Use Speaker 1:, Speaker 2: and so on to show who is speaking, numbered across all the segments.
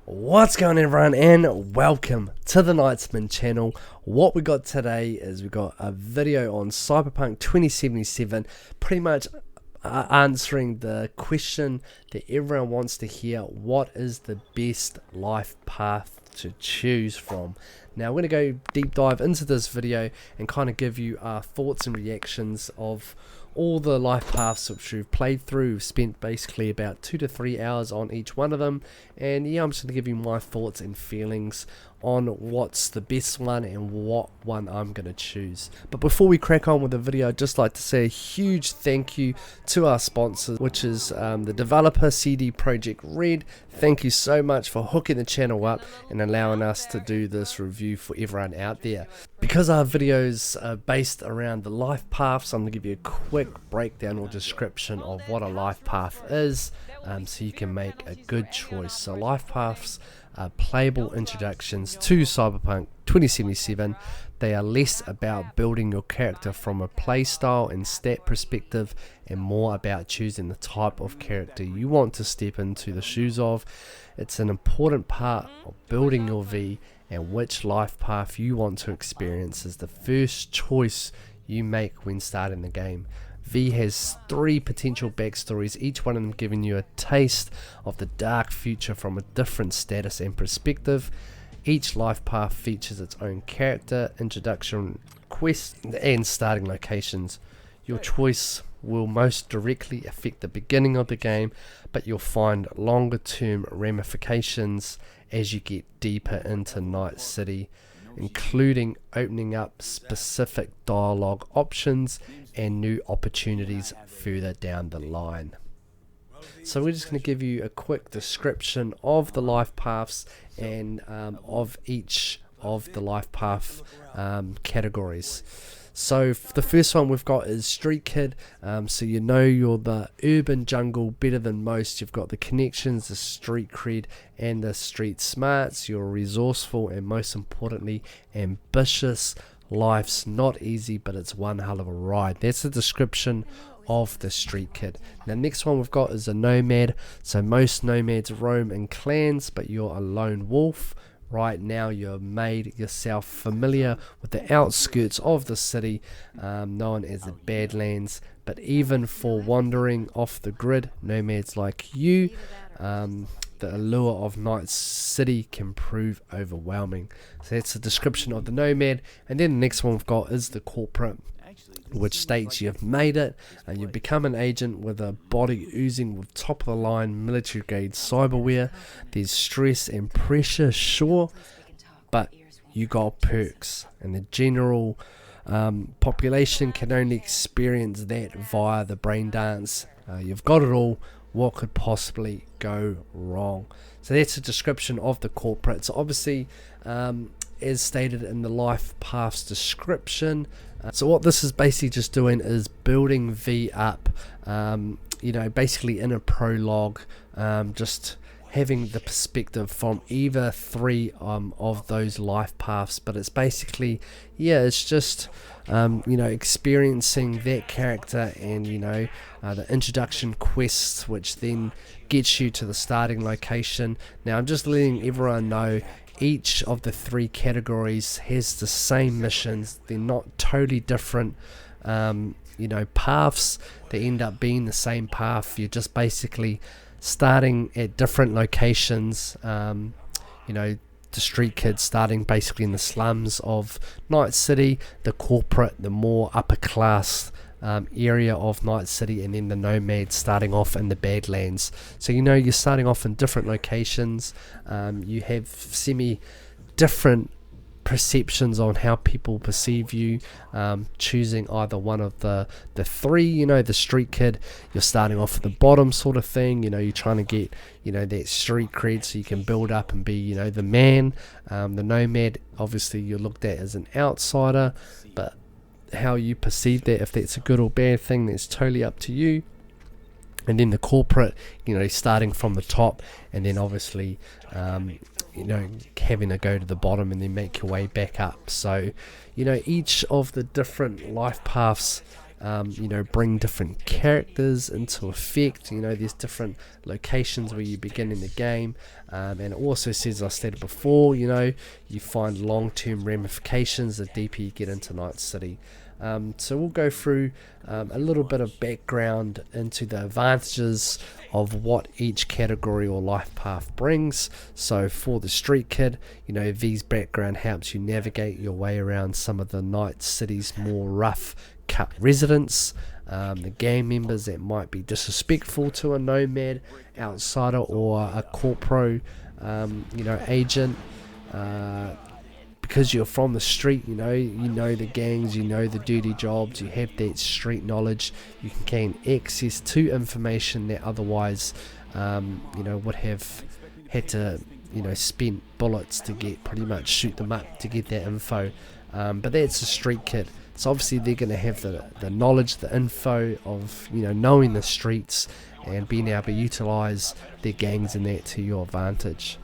Speaker 1: What's going on, everyone, and welcome to the Knightsman Channel. What we got today is we got a video on Cyberpunk 2077, pretty much answering the question that everyone wants to hear: what is the best life path to choose from? Now we're going to go deep dive into this video and kind of give you our thoughts and reactions of all the life paths which we've played through. We've spent basically about 2 to 3 hours on each one of them, and yeah, I'm just going to give you my thoughts and feelings on what's the best one and what one I'm going to choose. But before we crack on with the video, I'd just like to say a huge thank you to our sponsors, which is the developer CD Projekt Red. Thank you so much for hooking the channel up and allowing us to do this review for everyone out there. Because our videos are based around the life paths, I'm going to give you a quick breakdown or description of what a life path is, so you can make a good choice. So life paths are playable introductions to Cyberpunk 2077. They are less about building your character from a playstyle and stat perspective, and more about choosing the type of character you want to step into the shoes of. It's an important part of building your V, and which life path you want to experience is the first choice you make when starting the game. V has 3 potential backstories, each one of them giving you a taste of the dark future from a different status and perspective. Each life path features its own character, introduction quest, and starting locations. Your choice will most directly affect the beginning of the game, but you'll find longer term ramifications as you get deeper into Night City, including opening up specific dialogue options and new opportunities further down the line. So we're just going to give you a quick description of the life paths and of each of the life path categories. So the first one we've got is Street Kid. So you know you're the urban jungle better than most. You've got the connections, the street cred, and the street smarts. You're resourceful and, most importantly, ambitious. Life's not easy, but it's one hell of a ride. That's the description of the Street Kid. Now next one we've got is a nomad. So most nomads roam in clans, but you're a lone wolf. Right now you've made yourself familiar with the outskirts of the city, known as the Badlands, but even for wandering off the grid, nomads like you, the allure of Night City can prove overwhelming. So that's the description of the nomad. And then the next one we've got is the corporate, which states you've made it and you've become an agent with a body oozing with top of the line military grade cyberware. There's stress and pressure, sure, but you got perks, and the general population can only experience that via the brain dance. You've got it all. What could possibly go wrong? So that's a description of the corporate. So obviously, as stated in the life paths description, so what this is basically just doing is building V up, basically in a prologue, just having the perspective from either 3 of those life paths. But it's basically, it's just experiencing that character and the introduction quests, which then gets you to the starting location. Now I'm just letting everyone know each of the 3 categories has the same missions. They're not totally different paths. They end up being the same path. You're just basically starting at different locations. The Street Kid starting basically in the slums of Night City, the corporate, the more upper class area of Night City, and then the nomad starting off in the Badlands. So you're starting off in different locations. You have semi different perceptions on how people perceive you, choosing either one of the 3. The Street Kid, you're starting off at the bottom sort of thing. You're trying to get that street cred so you can build up and be the man. The nomad, obviously you're looked at as an outsider, but how you perceive that, if that's a good or bad thing, that's totally up to you. And then the corporate, starting from the top, and then obviously having to go to the bottom and then make your way back up. So each of the different life paths bring different characters into effect. There's different locations where you begin in the game, and it also says, as I stated before, you find long-term ramifications the deeper you get into Night City. So we'll go through a little bit of background into the advantages of what each category or life path brings. So for the street kid, V's background helps you navigate your way around some of the Night City's more rough cut residents. The gang members that might be disrespectful to a nomad, outsider, or a corpro agent. Because you're from the street, you know the gangs, you know the dirty jobs, you have that street knowledge, you can gain access to information that otherwise would have had to spend bullets to get, pretty much shoot them up to get that info. But that's a street kid, so obviously they're going to have the knowledge, the info of knowing the streets and being able to utilize their gangs and that to your advantage.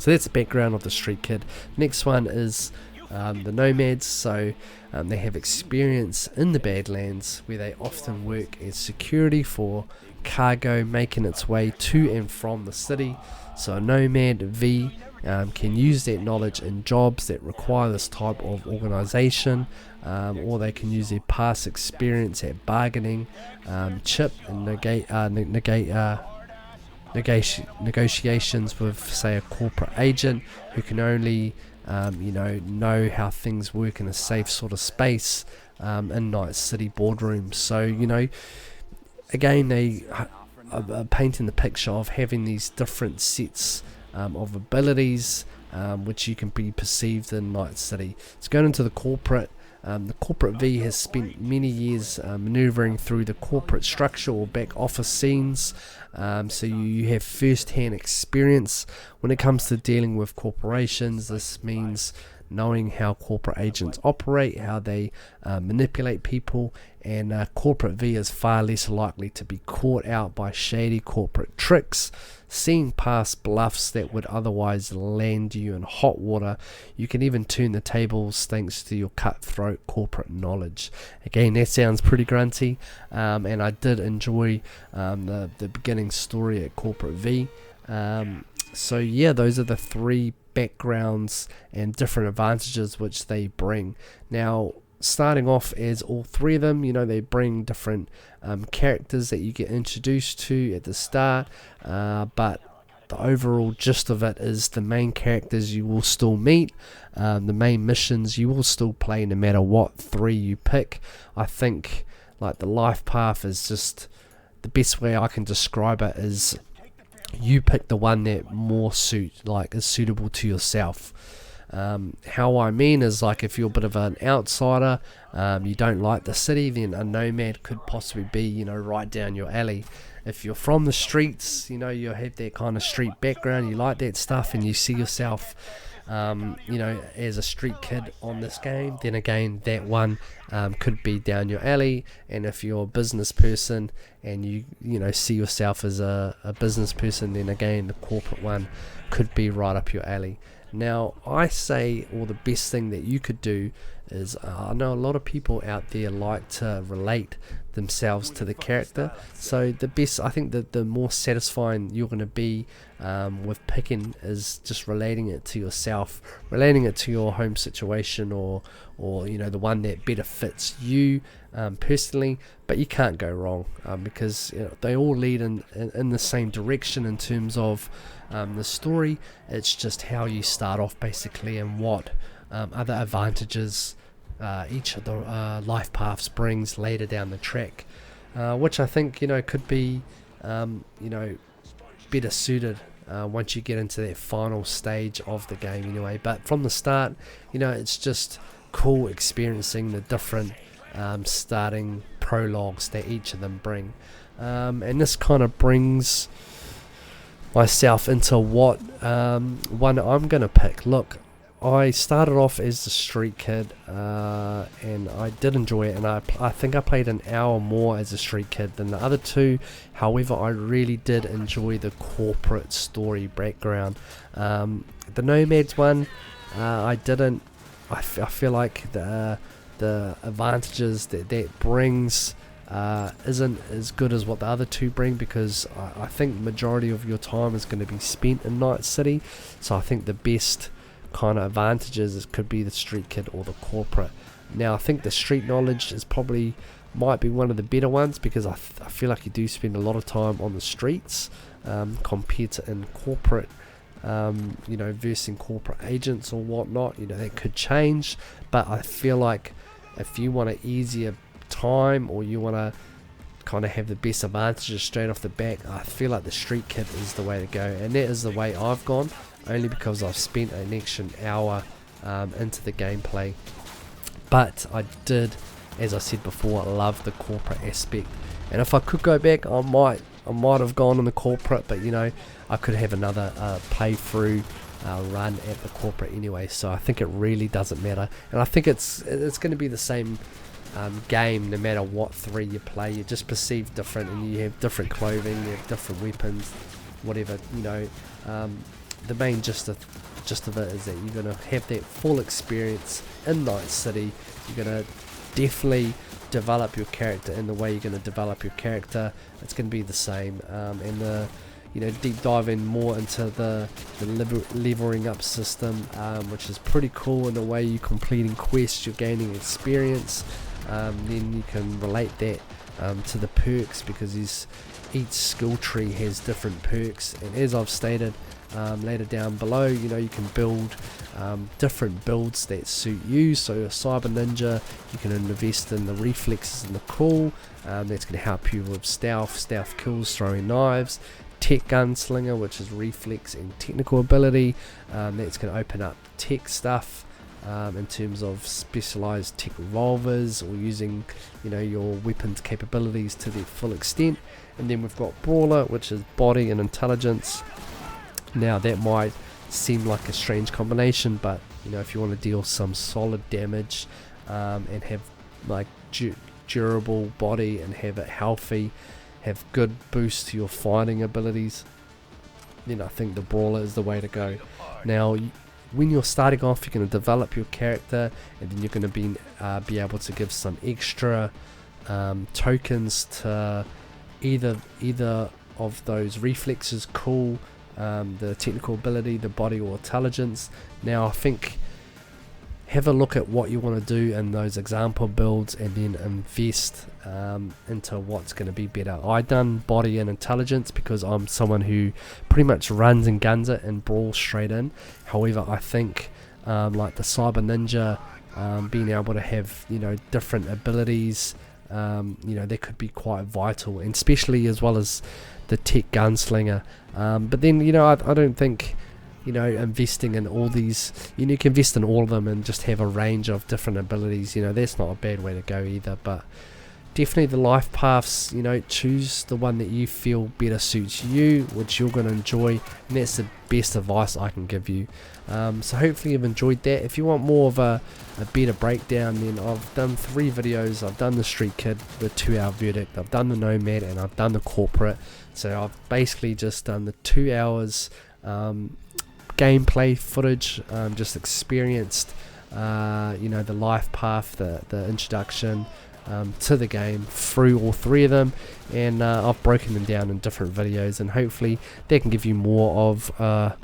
Speaker 1: So that's the background of the street kid. Next one is the nomads. So they have experience in the Badlands, where they often work as security for cargo making its way to and from the city. So a nomad V can use that knowledge in jobs that require this type of organisation, or they can use their past experience at bargaining, chip and negotiations with, say, a corporate agent who can only know how things work in a safe sort of space in Night City boardrooms. So again, they are painting the picture of having these different sets of abilities which you can be perceived in Night City. It's going into the corporate. The corporate V has spent many years maneuvering through the corporate structure or back office scenes, so you have first-hand experience when it comes to dealing with corporations. This means knowing how corporate agents operate, how they manipulate people, and corporate V is far less likely to be caught out by shady corporate tricks. Seeing past bluffs that would otherwise land you in hot water, you can even turn the tables thanks to your cutthroat corporate knowledge. Again, that sounds pretty grunty, and I did enjoy the beginning story at corporate V. So yeah, those are the three backgrounds and different advantages which they bring. Now, starting off as all three of them, they bring different characters that you get introduced to at the start, but the overall gist of it is the main characters you will still meet, the main missions you will still play no matter what three you pick. I think like the life path is just the best way I can describe it is you pick the one that more is suitable to yourself. How I mean is, like, if you're a bit of an outsider, you don't like the city, then a nomad could possibly be right down your alley. If you're from the streets, you have that kind of street background, you like that stuff, and you see yourself as a street kid on this game, then again that one could be down your alley. And if you're a business person and you see yourself as a business person, then again the corporate one could be right up your alley. Now I say, or the best thing that you could do is, I know a lot of people out there like to relate themselves to the character, so I think that the more satisfying you're going to be with picking is just relating it to yourself, relating it to your home situation, or the one that better fits you personally. But you can't go wrong, because they all lead in the same direction in terms of the story. It's just how you start off basically, and what other advantages each of the life paths brings later down the track, which I think could be better suited once you get into that final stage of the game anyway. But from the start, it's just cool experiencing the different starting prologues that each of them bring, and this kind of brings myself into what one I'm going to pick. Look, I started off as a street kid, and I did enjoy it, and I think I played an hour more as a street kid than the other two. However, I really did enjoy the corporate story background. The Nomads one, I didn't. I feel like the advantages that brings isn't as good as what the other two bring, because I think the majority of your time is going to be spent in Night City. So I think the best kind of advantages could be the street kid or the corporate. Now I think the street knowledge is probably might be one of the better ones, because I feel like you do spend a lot of time on the streets compared to in corporate, versing corporate agents or whatnot. That could change, but I feel like if you want an easier time, or you want to kind of have the best advantages straight off the back, I feel like the street kid is the way to go, and that is the way I've gone, only because I've spent an extra hour into the gameplay. But I did, as I said before, love the corporate aspect, and if I could go back, I might have gone in the corporate, but I could have another playthrough run at the corporate anyway. So I think it really doesn't matter, and I think it's going to be the same game no matter what 3 you play. You just perceive different, and you have different clothing, you have different weapons, whatever. The main gist of it is that you're going to have that full experience in Night City. You're going to definitely develop your character in the way you're going to develop your character. It's going to be the same, and the deep diving more into the leveling up system, which is pretty cool in the way you're completing quests, you're gaining experience. Then you can relate that to the perks, because each skill tree has different perks, and as I've stated later down below, you can build different builds that suit you. So a cyber ninja, you can invest in the reflexes and the cool, that's going to help you with stealth kills, throwing knives. Tech gunslinger, which is reflex and technical ability, that's going to open up tech stuff in terms of specialized tech revolvers, or using your weapons capabilities to their full extent. And then we've got brawler, which is body and intelligence. Now that might seem like a strange combination, but if you want to deal some solid damage and have like durable body and have it healthy, have good boost to your fighting abilities, then I think the brawler is the way to go. Now when you're starting off, you're going to develop your character, and then you're going to be able to give some extra tokens to either of those reflexes, cool, the technical ability, the body, or intelligence. Now I think have a look at what you want to do in those example builds, and then invest into what's going to be better. I done body and intelligence because I'm someone who pretty much runs and guns it and brawls straight in. However, I think like the cyber ninja, being able to have different abilities, they could be quite vital, and especially as well as the tech gunslinger. But then I don't think investing in all these, you can invest in all of them and just have a range of different abilities. That's not a bad way to go either. But definitely the life paths, choose the one that you feel better suits you, which you're going to enjoy, and that's the best advice I can give you. So hopefully you've enjoyed that. If you want more of a better breakdown, then I've done 3 videos. I've done the street kid, the 2-hour verdict, I've done the nomad, and I've done the corporate. So I've basically just done the 2 hours gameplay footage, just experienced the life path, the introduction to the game through all 3 of them, and I've broken them down in different videos, and hopefully they can give you more of a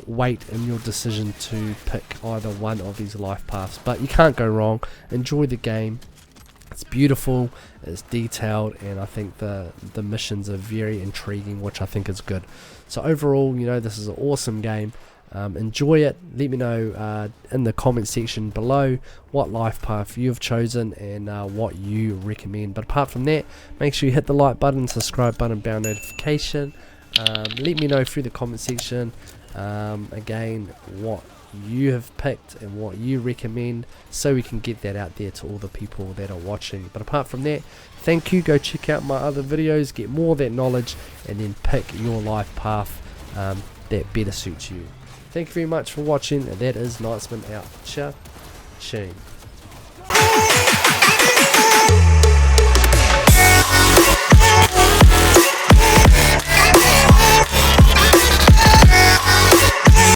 Speaker 1: weight in your decision to pick either one of these life paths. But you can't go wrong. Enjoy the game. It's beautiful, it's detailed, and I think the missions are very intriguing, which I think is good. So overall, this is an awesome game. Enjoy it. Let me know in the comment section below what life path you've chosen and what you recommend. But apart from that, make sure you hit the like button, subscribe button, bell notification. Let me know through the comment section again what you have picked and what you recommend, so we can get that out there to all the people that are watching. But apart from that, thank you. Go check out my other videos, get more of that knowledge, and then pick your life path that better suits you. Thank you very much for watching, and that is Knightsman out. Cha-ching.